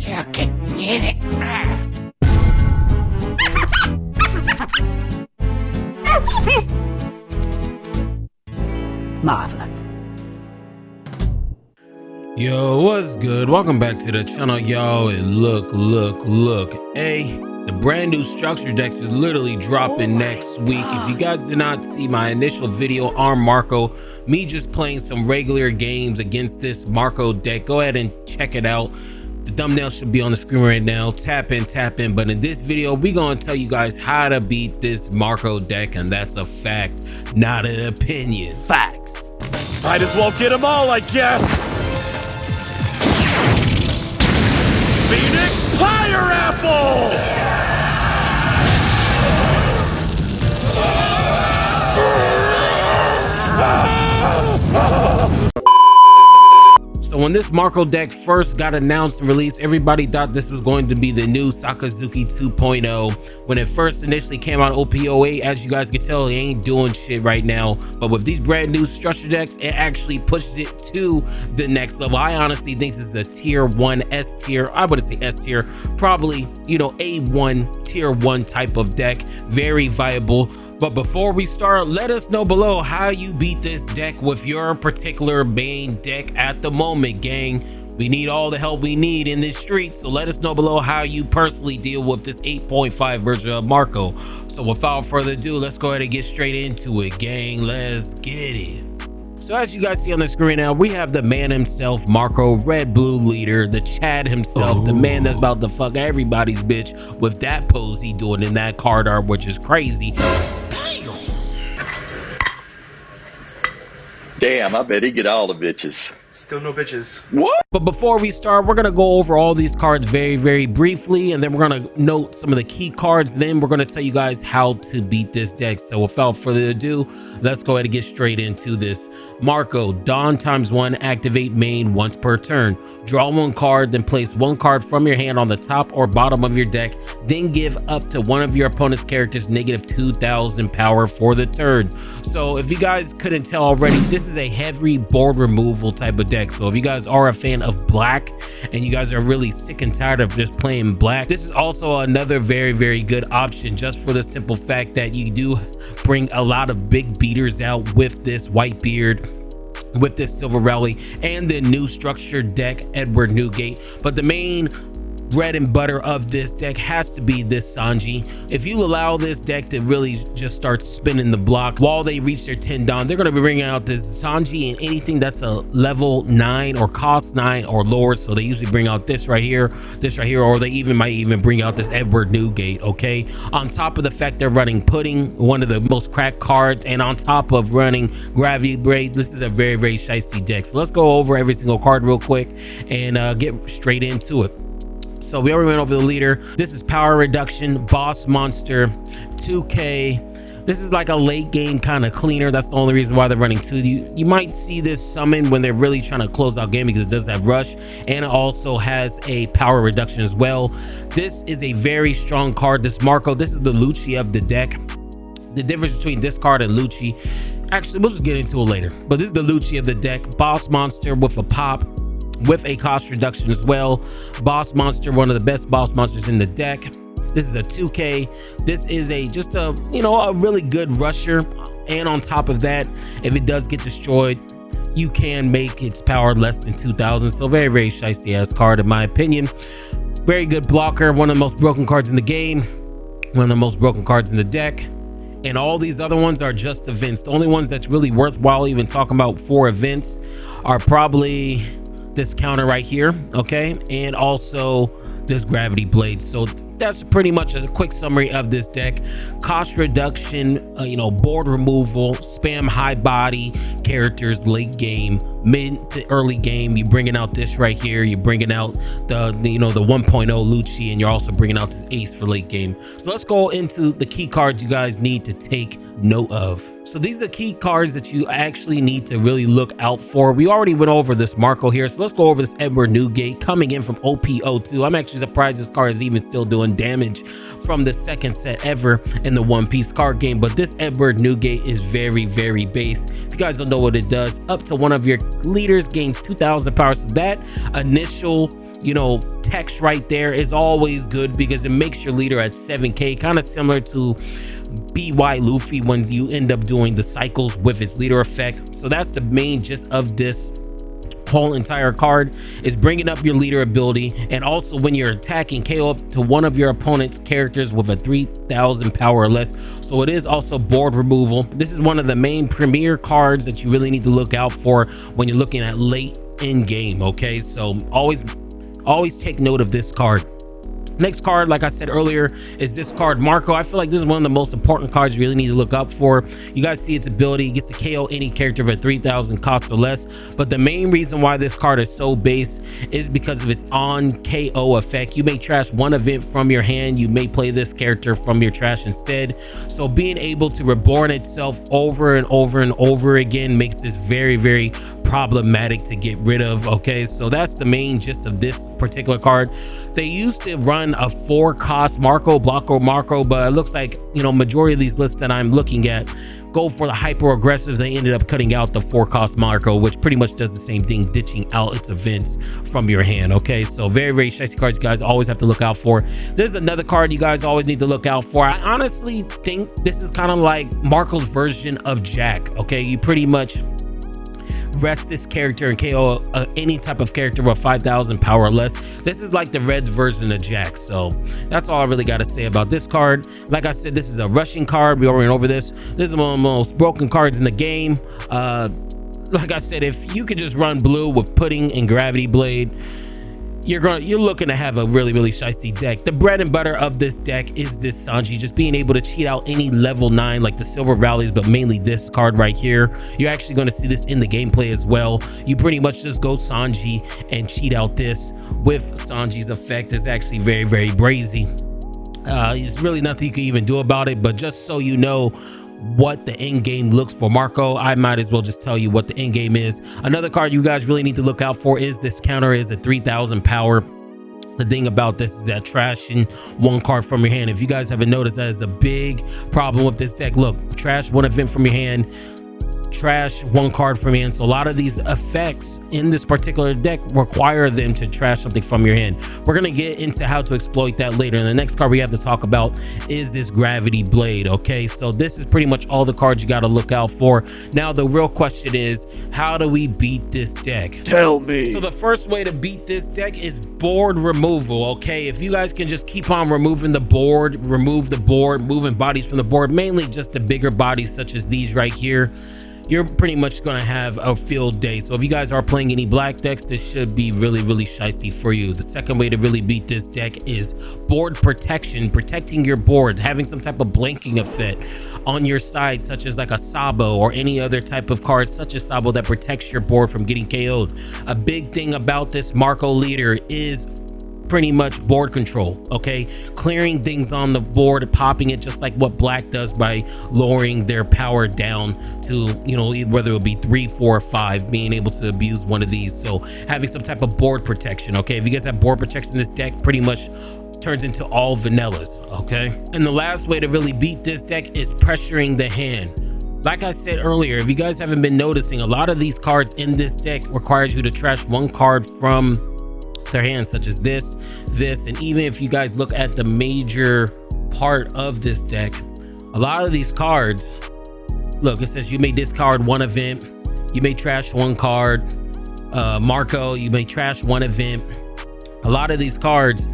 You can get it. Marvelous. Yo, what's good? Welcome back to the channel, y'all. And look. Hey, the brand new structure decks is literally dropping next week. If you guys did not see my initial video on Marco, me just playing some regular games against this Marco deck, go ahead and check it out. The thumbnail should be on the screen right now. Tap in. But in this video, we're going to tell you guys how to beat this Marco deck, and that's a fact, not an opinion. Facts. Might as well get them all, I guess. Phoenix Fire Apple! So when this Marco deck first got announced and released, everybody thought this was going to be the new Sakazuki 2.0. When it first initially came out, OP08, as you guys can tell, it ain't doing shit right now. But with these brand new structure decks, it actually pushes it to the next level. I honestly think this is a tier 1 S tier. I wouldn't say S tier, probably, you know, A1 tier 1 type of deck. Very viable. But before we start, let us know below how you beat this deck with your particular main deck at the moment, gang. We need all the help we need in this street, so let us know below how you personally deal with this 8.5 version of Marco. So without further ado, let's go ahead and get straight into it, gang. Let's get it. So as you guys see on the screen now, we have the man himself, Marco, red blue leader, the Chad himself, the man that's about to fuck everybody's bitch with that pose he doing in that card art, which is crazy. Damn, I bet he get all the bitches. Still no bitches. What? But before we start, we're going to go over all these cards very briefly, and then we're going to note some of the key cards. Then we're going to tell you guys how to beat this deck. So without further ado, let's go ahead and get straight into this. Marco, Dawn ×1, activate main once per turn. Draw one card, then place one card from your hand on the top or bottom of your deck. Then give up to one of your opponent's characters -2,000 power for the turn. So if you guys couldn't tell already, this is a heavy board removal type of deck. So if you guys are a fan of black and you guys are really sick and tired of just playing black, this is also another very good option, just for the simple fact that you do bring a lot of big beaters out with this Whitebeard, with this Silver Rally, and the new structured deck Edward Newgate. But the main bread and butter of this deck has to be this Sanji. If you allow this deck to really just start spinning the block while they reach their 10 down, they're going to be bringing out this Sanji and anything that's a level 9 or cost 9 or lower. So they usually bring out this right here, or they might even bring out this Edward Newgate. Okay, on top of the fact they're running Pudding, one of the most cracked cards, and on top of running Gravity Braid, this is a very shiesty deck. So let's go over every single card real quick and get straight into it. So we already went over the leader. This is power reduction, boss monster, 2K. This is like a late game kind of cleaner. That's the only reason why they're running 2. You might see this summon when they're really trying to close out game, because it does have rush, and it also has a power reduction as well. This is a very strong card, this Marco. This is the Lucci of the deck. The difference between this card and Lucci, actually we'll just get into it later, but this is the Lucci of the deck. Boss monster with a pop, with a cost reduction as well. Boss monster, one of the best boss monsters in the deck. This is a 2K. This is just a really good rusher, and on top of that, if it does get destroyed, you can make its power less than 2,000. So very shiesty ass card in my opinion. Very good blocker, one of the most broken cards in the game, one of the most broken cards in the deck. And all these other ones are just events. The only ones that's really worthwhile even talking about for events are probably this counter right here, okay, and also this Gravity Blade. So that's pretty much a quick summary of this deck. Cost reduction, board removal, spam high body characters late game, mid to early game. You're bringing out this right here. You're bringing out the 1.0 Lucci, and you're also bringing out this Ace for late game. So let's go into the key cards you guys need to take note of. So these are key cards that you actually need to really look out for. We already went over this Marco here, so let's go over this Edward Newgate coming in from OP02. I'm actually surprised this card is even still doing damage from the second set ever in the One Piece card game. But this Edward Newgate is very base. If you guys don't know what it does, up to one of your leaders gains 2,000 power. So that initial 10 text right there is always good because it makes your leader at 7k, kind of similar to BY Luffy when you end up doing the cycles with its leader effect. So that's the main gist of this whole entire card, is bringing up your leader ability, and also when you're attacking, KO up to one of your opponent's characters with a 3000 power or less. So it is also board removal. This is one of the main premier cards that you really need to look out for when you're looking at late in game. Okay, so always take note of this card. Next card, like I said earlier, is this card, Marco. I feel like this is one of the most important cards you really need to look up for. You guys see its ability. It gets to KO any character with 3000 cost or less. But the main reason why this card is so base is because of its on KO effect. You may trash one event from your hand. You may play this character from your trash instead. So being able to reborn itself over and over and over again makes this very, very problematic to get rid of. Okay, so that's the main gist of this particular card. They used to run a 4-cost Marco, but it looks like, you know, majority of these lists that I'm looking at go for the hyper aggressive. They ended up cutting out the 4-cost Marco, which pretty much does the same thing, ditching out its events from your hand. Okay, so very, very shicey cards you guys always have to look out for. There's another card you guys always need to look out for. I honestly think this is kind of like Marco's version of Jack. Okay, you pretty much rest this character and KO any type of character with 5000 power or less. This is like the Red's version of Jack. So that's all I really got to say about this card. Like I said, this is a rushing card. We already went over this. This is one of the most broken cards in the game. Like I said, if you could just run blue with Pudding and Gravity Blade, you're looking to have a really, really shiesty deck. The bread and butter of this deck is this Sanji, just being able to cheat out any level 9 like the Silver Rallies, but mainly this card right here. You're actually going to see this in the gameplay as well. You pretty much just go Sanji and cheat out this with Sanji's effect. It's actually very, very brazy. There's really nothing you can even do about it, but just so you know what the end game looks for Marco, I might as well just tell you what the end game is. Another card you guys really need to look out for is this counter, is a 3000 power. The thing about this is that trashing one card from your hand, if you guys haven't noticed, that is a big problem with this deck. Look, trash one event from your hand, trash one card from your hand. So a lot of these effects in this particular deck require them to trash something from your hand. We're going to get into how to exploit that later. And the next card we have to talk about is this Gravity Blade. Okay, so this is pretty much all the cards you got to look out for. Now the real question is, how do we beat this deck? Tell me. So the first way to beat this deck is board removal. Okay, if you guys can just keep on removing the board, moving bodies from the board, mainly just the bigger bodies such as these right here, you're pretty much going to have a field day. So if you guys are playing any black decks, this should be really, really shiesty for you. The second way to really beat this deck is board protection, protecting your board, having some type of blanking effect on your side, such as like a Sabo or any other type of card such as Sabo that protects your board from getting KO'd. A big thing about this Marco leader is pretty much board control. Okay, clearing things on the board, popping it, just like what black does by lowering their power down to, you know, whether it would be 3, 4, or 5, being able to abuse one of these. So having some type of board protection. Okay, if you guys have board protection in this deck, pretty much turns into all vanillas. Okay, and the last way to really beat this deck is pressuring the hand. Like I said earlier, if you guys haven't been noticing, a lot of these cards in this deck requires you to trash one card from their hands, such as this, and even if you guys look at the major part of this deck, a lot of these cards, look, it says you may discard one event, you may trash one card, Marco, you may trash one event. A lot of these cards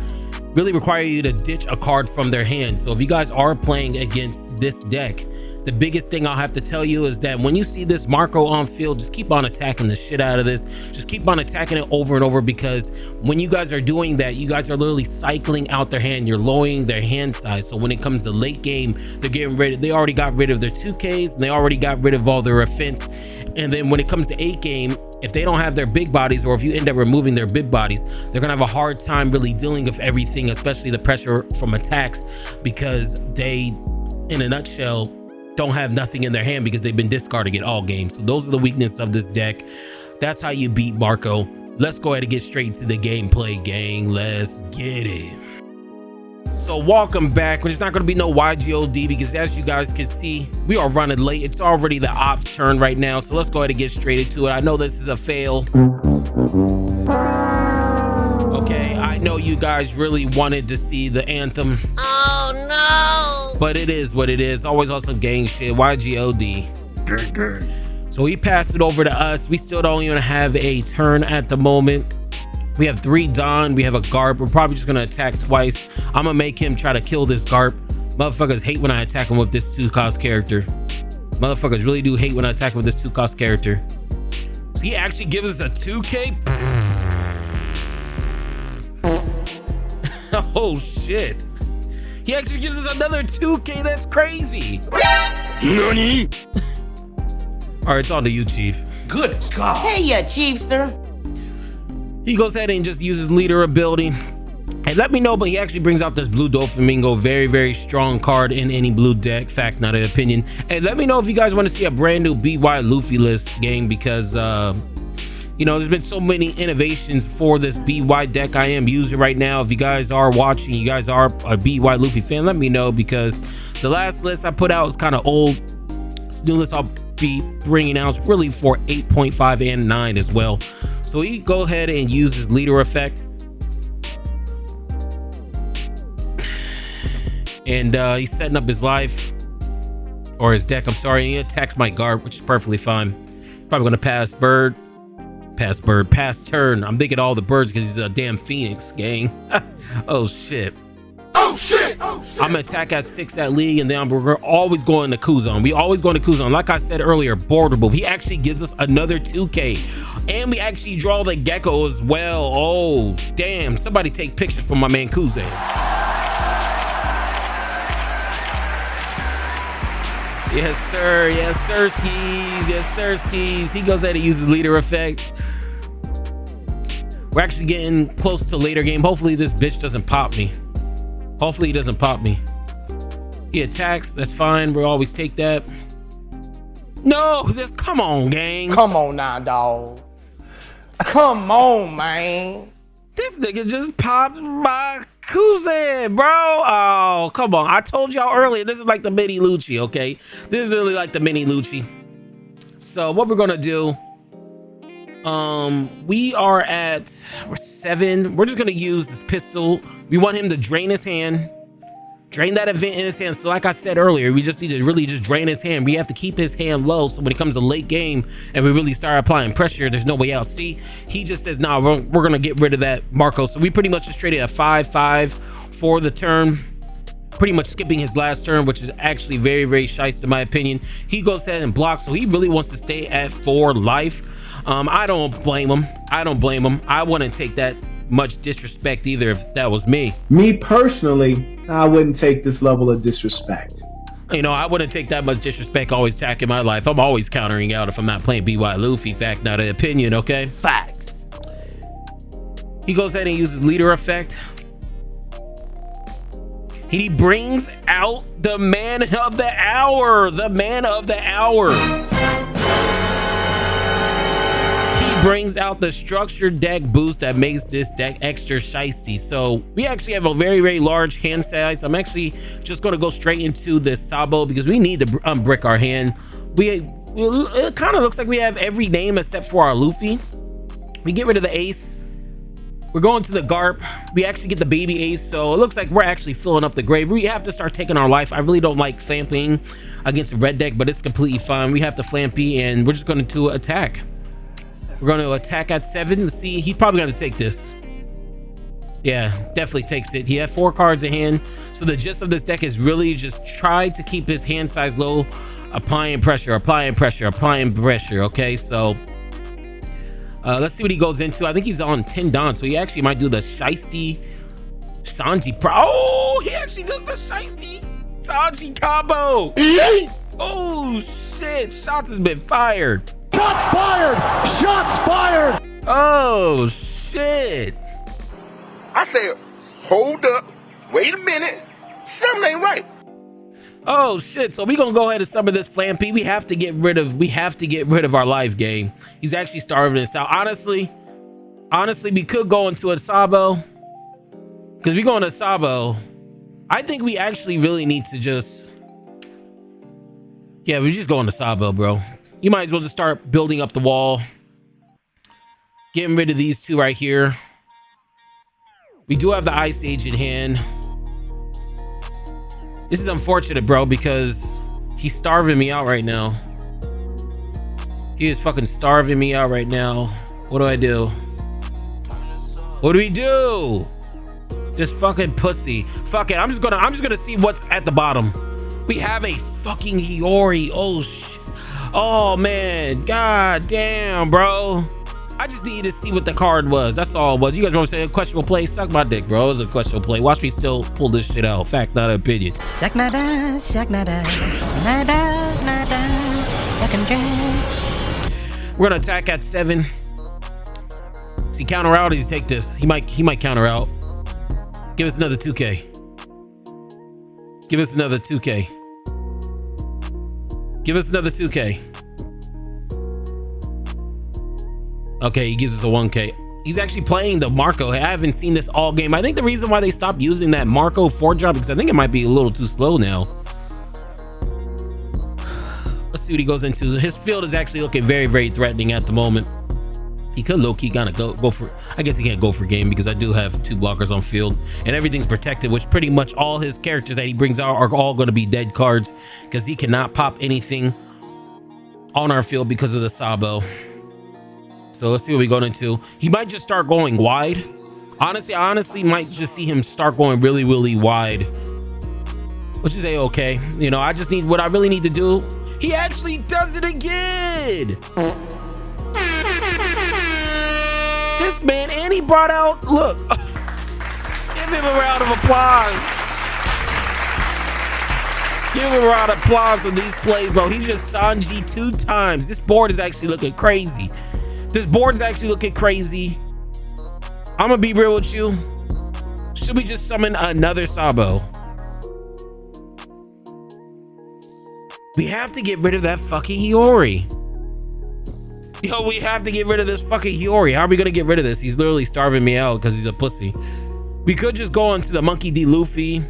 really require you to ditch a card from their hand. So if you guys are playing against this deck, the biggest thing I'll have to tell you is that when you see this Marco on field, just keep on attacking the shit out of this. Just keep on attacking it over and over, because when you guys are doing that, you guys are literally cycling out their hand. You're lowering their hand size. So when it comes to late game, they're getting rid of, they already got rid of their 2Ks and they already got rid of all their offense. And then when it comes to 8 game, if they don't have their big bodies, or if you end up removing their big bodies, they're gonna have a hard time really dealing with everything, especially the pressure from attacks, because they, in a nutshell, don't have nothing in their hand because they've been discarding it all game. So those are the weaknesses of this deck. That's how you beat Marco. Let's go ahead and get straight to the gameplay, gang. Let's get it. So welcome back. There's not going to be no YGOD because, as you guys can see, we are running late. It's already the ops turn right now. So let's go ahead and get straight into it. I know this is a fail. Okay, I know you guys really wanted to see the anthem. Oh no! But it is what it is. Always on some gang shit. YGOD. Gang, gang. So he passed it over to us. We still don't even have a turn at the moment. We have 3 Don. We have a Garp. We're probably just gonna attack twice. I'm gonna make him try to kill this Garp. Motherfuckers hate when I attack him with this 2-cost character. Motherfuckers really do hate when I attack him with this 2-cost character. So he actually gives us a 2K? Oh shit. He actually gives us another 2K. That's crazy. Nani? All right, it's on to you, Chief. Good God. Hey, ya, Chiefster. He goes ahead and just uses leader ability. And let me know, but he actually brings out this blue Doflamingo. Very, very strong card in any blue deck. Fact, not an opinion. And let me know if you guys want to see a brand new BY Luffy list game, because you know, there's been so many innovations for this BY deck I am using right now. If you guys are watching, you guys are a BY Luffy fan, let me know, because the last list I put out was kind of old. This new list I'll be bringing out is really for 8.5 and 9 as well. So he go ahead and use his leader effect. And he's setting up his life, or his deck, I'm sorry. He attacks my guard, which is perfectly fine. Probably gonna pass turn. I'm thinking all the birds because he's a damn Phoenix, gang. Oh shit. Oh shit! Oh shit! I'm gonna attack at 6 at league, and then we're always going to Coup Zone. We always going to Coup Zone. Like I said earlier, borderable. He actually gives us another 2K, and we actually draw the Gecko as well. Oh damn! Somebody take pictures from my man Kuze. Yes sir, yes sir skis, yes sir skis. He goes ahead and uses leader effect. We're actually getting close to later game. Hopefully this bitch doesn't pop me. Hopefully he doesn't pop me. He attacks, that's fine. We'll always take that. No, this, come on, gang. Come on now, dog. Come on, man. This nigga just popped my Kuze, bro. Oh, come on. I told y'all earlier, this is like the mini Lucci, okay? This is really like the mini Lucci. So what we're gonna do, we are at, we're 7. We're just gonna use this pistol. We want him to drain his hand, drain that event in his hand. So like I said earlier, we just need to really just drain his hand. We have to keep his hand low, so when it comes to late game and we really start applying pressure, there's no way out. See, he just says, nah, we're gonna get rid of that Marco. So we pretty much just traded a 5-5 for the turn, pretty much skipping his last turn, which is actually very, very shiesty in my opinion. He goes ahead and blocks, so he really wants to stay at 4 life. I don't blame him. I don't blame him. I wouldn't take that much disrespect either if that was me. Me personally, I wouldn't take this level of disrespect. You know, I wouldn't take that much disrespect always attacking my life. I'm always countering out if I'm not playing BY Luffy. Fact, not an opinion, okay? Facts. He goes ahead and uses leader effect. He brings out the man of the hour. The man of the hour. Brings out the structured deck boost that makes this deck extra shiesty. So we actually have a very, very large hand size. I'm actually just going to go straight into the Sabo because we need to unbrick our hand. It kind of looks like we have every name except for our Luffy. We get rid of the ace. We're going to the Garp. We actually get the baby ace. So it looks like we're actually filling up the grave. We have to start taking our life. I really don't like flamping against the red deck, but it's completely fine. We have to flampy and we're just going to attack. We're going to attack at 7. Let's see. He's probably going to take this. Yeah, definitely takes it. He had 4 cards in hand. So the gist of this deck is really just try to keep his hand size low, applying pressure, applying pressure, applying pressure. Okay, so let's see what he goes into. I think he's on 10 Don, so he actually might do the shiesty Sanji Pro. Oh, he actually does the shiesty Sanji combo. Oh shit, shots has been fired. Shots fired! Shots fired! Oh shit. I said, hold up, wait a minute, something ain't right. Oh shit, so we gonna go ahead and summon this Flampy. We have to get rid of our life game. He's actually starving us out. Honestly, we could go into a Sabo. Because we go into Sabo. I think we actually really need to just, yeah, we just go into Sabo, bro. You might as well just start building up the wall. Getting rid of these 2 right here. We do have the Ice Age in hand. This is unfortunate, bro, because he's starving me out right now. He is fucking starving me out right now. What do I do? What do we do? This fucking pussy. Fuck it. I'm just gonna see what's at the bottom. We have a fucking Hiyori. Oh shit. Oh man. God damn, bro. I just needed to see what the card was. That's all it was. You guys know what I'm saying? Questionable play. Suck my dick, bro. It was a questionable play. Watch me still pull this shit out. Fact, not opinion. Suck my balls, suck my balls, my balls, my balls, suck 'em dry. We're gonna attack at 7. Does he counter out or does he take this? He might counter out. Give us another 2K. Give us another 2K. Give us another 2K. Okay, he gives us a 1K. He's actually playing the Marco. I haven't seen this all game. I think the reason why they stopped using that Marco 4-drop because I think it might be a little too slow now. Let's see what he goes into. His field is actually looking very, very threatening at the moment. He could low-key kind of go for, I guess he can't go for game because I do have 2 blockers on field and everything's protected, which pretty much all his characters that he brings out are all going to be dead cards because he cannot pop anything on our field because of the Sabo. So let's see what we go into. He might just start going wide. Honestly, I honestly might just see him start going really, really wide, which is a-okay. You know, I just need, what I really need to do. He actually does it again. This man, and he brought out, look, give him a round of applause. Give him a round of applause on these plays, bro. He just Sanji 2 times. This board is actually looking crazy. This board is actually looking crazy. I'm gonna be real with you. Should we just summon another Sabo? We have to get rid of that fucking Hiyori. Yo, we have to get rid of this fucking Hiyori. How are we gonna get rid of this? He's literally starving me out because he's a pussy. We could just go on to the Monkey D. Luffy.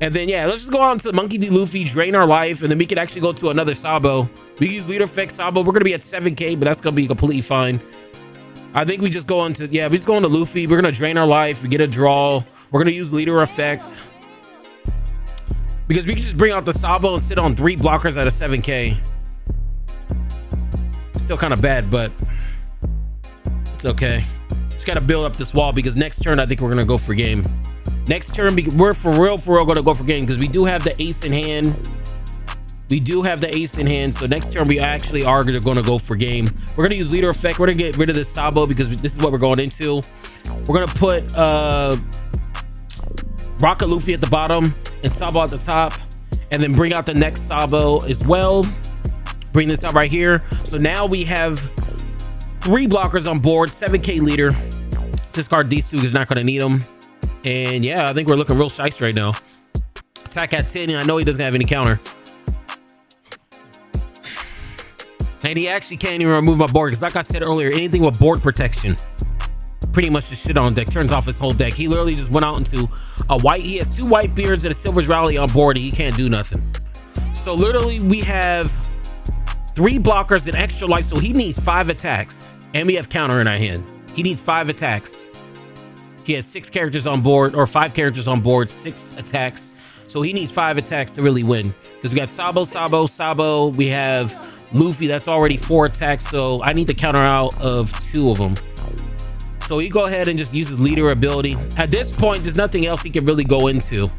And then, yeah, let's just go on to the Monkey D. Luffy, drain our life, and then we could actually go to another Sabo. We use leader effect Sabo. We're gonna be at 7K, but that's gonna be completely fine. I think we just go on to, yeah, we just go on to Luffy. We're gonna drain our life. We get a draw. We're gonna use leader effect. Because we can just bring out the Sabo and sit on 3 blockers at a 7K. Still kind of bad, but it's okay. Just gotta build up this wall because next turn I think we're gonna go for game. Next turn we're for real gonna go for game because we do have the ace in hand. We do have the ace in hand, so next turn we actually are gonna go for game. We're gonna use leader effect. We're gonna get rid of this Sabo because this is what we're going into. We're gonna put Rocket Luffy at the bottom and Sabo at the top, and then bring out the next Sabo as well. Bring this out right here. So now we have 3 blockers on board, 7K leader. Discard these 2 because not gonna need them. And yeah, I think we're looking real shice right now. Attack at 10, and I know he doesn't have any counter. And he actually can't even remove my board because like I said earlier, anything with board protection pretty much just shit on deck, turns off his whole deck. He literally just went out into a white, he has 2 white beards and a Silver's Rally on board and he can't do nothing. So literally we have 3 blockers and extra life, so he needs 5 attacks. And we have counter in our hand. He needs 5 attacks. He has 6 characters on board, or 5 characters on board, 6 attacks. So he needs 5 attacks to really win. Because we got Sabo. We have Luffy, that's already 4 attacks. So I need the counter out of 2 of them. So he go ahead and just use his leader ability. At this point, there's nothing else he can really go into.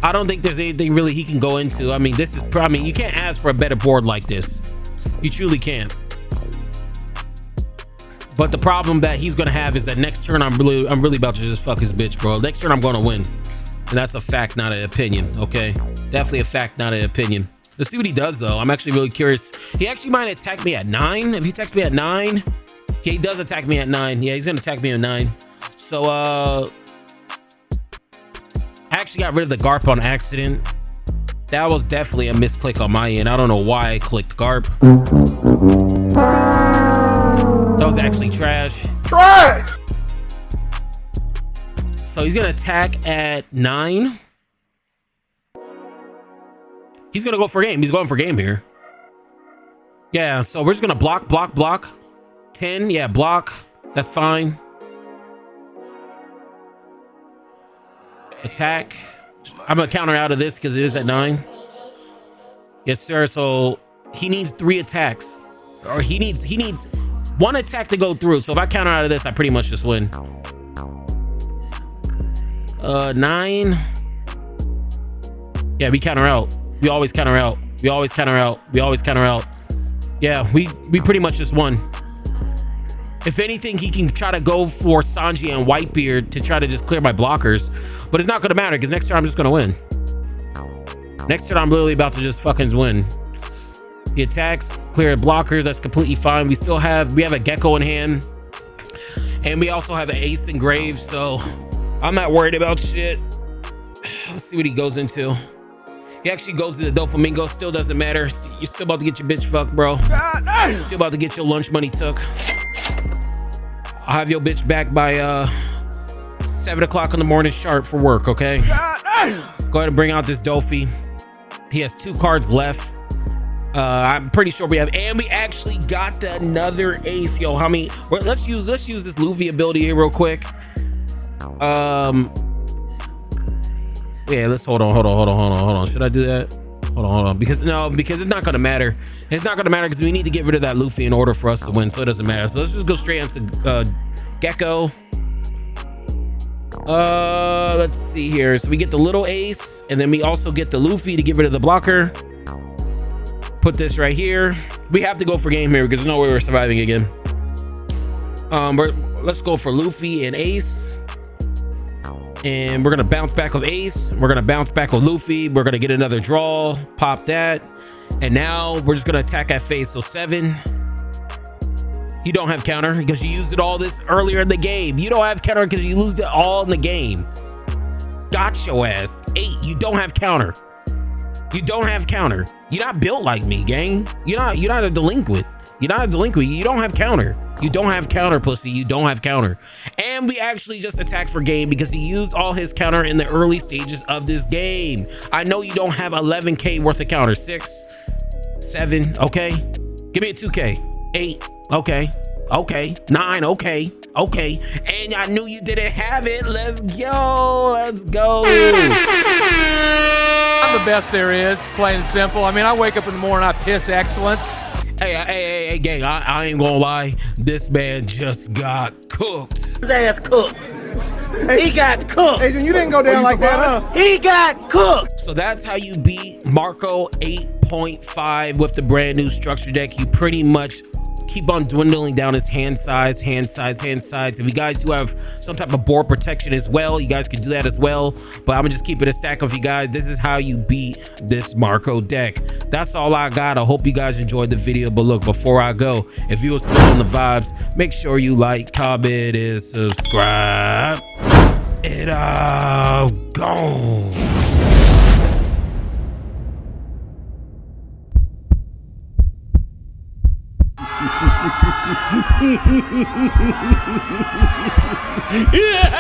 I don't think there's anything really he can go into. I mean, this is, I mean, you can't ask for a better board like this. You truly can't. But the problem that he's gonna have is that next turn I'm really about to just fuck his bitch, bro. Next turn I'm gonna win. And that's a fact, not an opinion, okay? Definitely a fact, not an opinion. Let's see what he does though. I'm actually really curious. He actually might attack me at 9. If he attacks me at 9, yeah, he does attack me at 9. Yeah, he's gonna attack me at 9. So I actually got rid of the Garp on accident. That was definitely a misclick on my end. I don't know why I clicked Garp. That was actually trash. Trash! So he's gonna attack at 9. He's gonna go for game. He's going for game here. Yeah, so we're just gonna block. 10, yeah, block. That's fine. Attack. I'm gonna counter out of this because it is at 9. Yes, sir. So he needs 3 attacks, or he needs 1 attack to go through. So if I counter out of this, I pretty much just win. 9. Yeah, we counter out. We always counter out. We always counter out. We always counter out. Yeah, we pretty much just won. If anything, he can try to go for Sanji and Whitebeard to try to just clear my blockers, but it's not gonna matter because next turn I'm just gonna win. Next turn I'm literally about to just fucking win. He attacks, clear blockers. That's completely fine. We have a Gecko in hand, and we also have an Ace engraved, so I'm not worried about shit. Let's see what he goes into. He actually goes to the Doflamingo. Still doesn't matter. You're still about to get your bitch fucked, bro. Still about to get your lunch money took. I'll have your bitch back by 7 o'clock in the morning sharp for work, okay? Go ahead and bring out this Dofi. He has 2 cards left. I'm pretty sure we have, and we actually got another Ace. Yo, how many? Well, let's use this Luffy ability here real quick. Yeah, let's hold on. Should I do that? Hold on. Because it's not gonna matter. It's not gonna matter because we need to get rid of that Luffy in order for us to win, so it doesn't matter. So let's just go straight into Gecko. Let's see here. So we get the little Ace, and then we also get the Luffy to get rid of the blocker. Put this right here. We have to go for game here because there's no way we're surviving again. Let's go for Luffy and Ace. And we're gonna bounce back with Ace. We're gonna bounce back with Luffy. We're gonna get another draw, pop that, and now we're just gonna attack at face. So 7. You don't have counter because you used it all this earlier in the game. You don't have counter because you used it all in the game. Got your ass. 8. You don't have counter. You don't have counter. You're not built like me, gang. You're not a delinquent. You're not a delinquent. You don't have counter. You don't have counter, pussy. You don't have counter. And we actually just attacked for game because he used all his counter in the early stages of this game. I know you don't have 11K worth of counter. 6, 7, okay. Give me a 2K. 8, okay. 9, okay. And I knew you didn't have it. Let's go. I'm the best there is, plain and simple. I mean, I wake up in the morning, I piss excellence. Hey, gang, I ain't gonna lie. This man just got cooked. His ass cooked. He got cooked. Adrian, you didn't go down like that, huh? He got cooked. So that's how you beat Marco 8.5 with the brand new structure deck. You pretty much keep on dwindling down his hand size. If you guys do have some type of board protection as well, you guys can do that as well, but I'm gonna just keep it a stack of you guys. This is how you beat this Marco deck. That's all I got. I hope you guys enjoyed the video, but look, before I go, if you was feeling the vibes, make sure you like, comment, and subscribe. And gone. Yeah.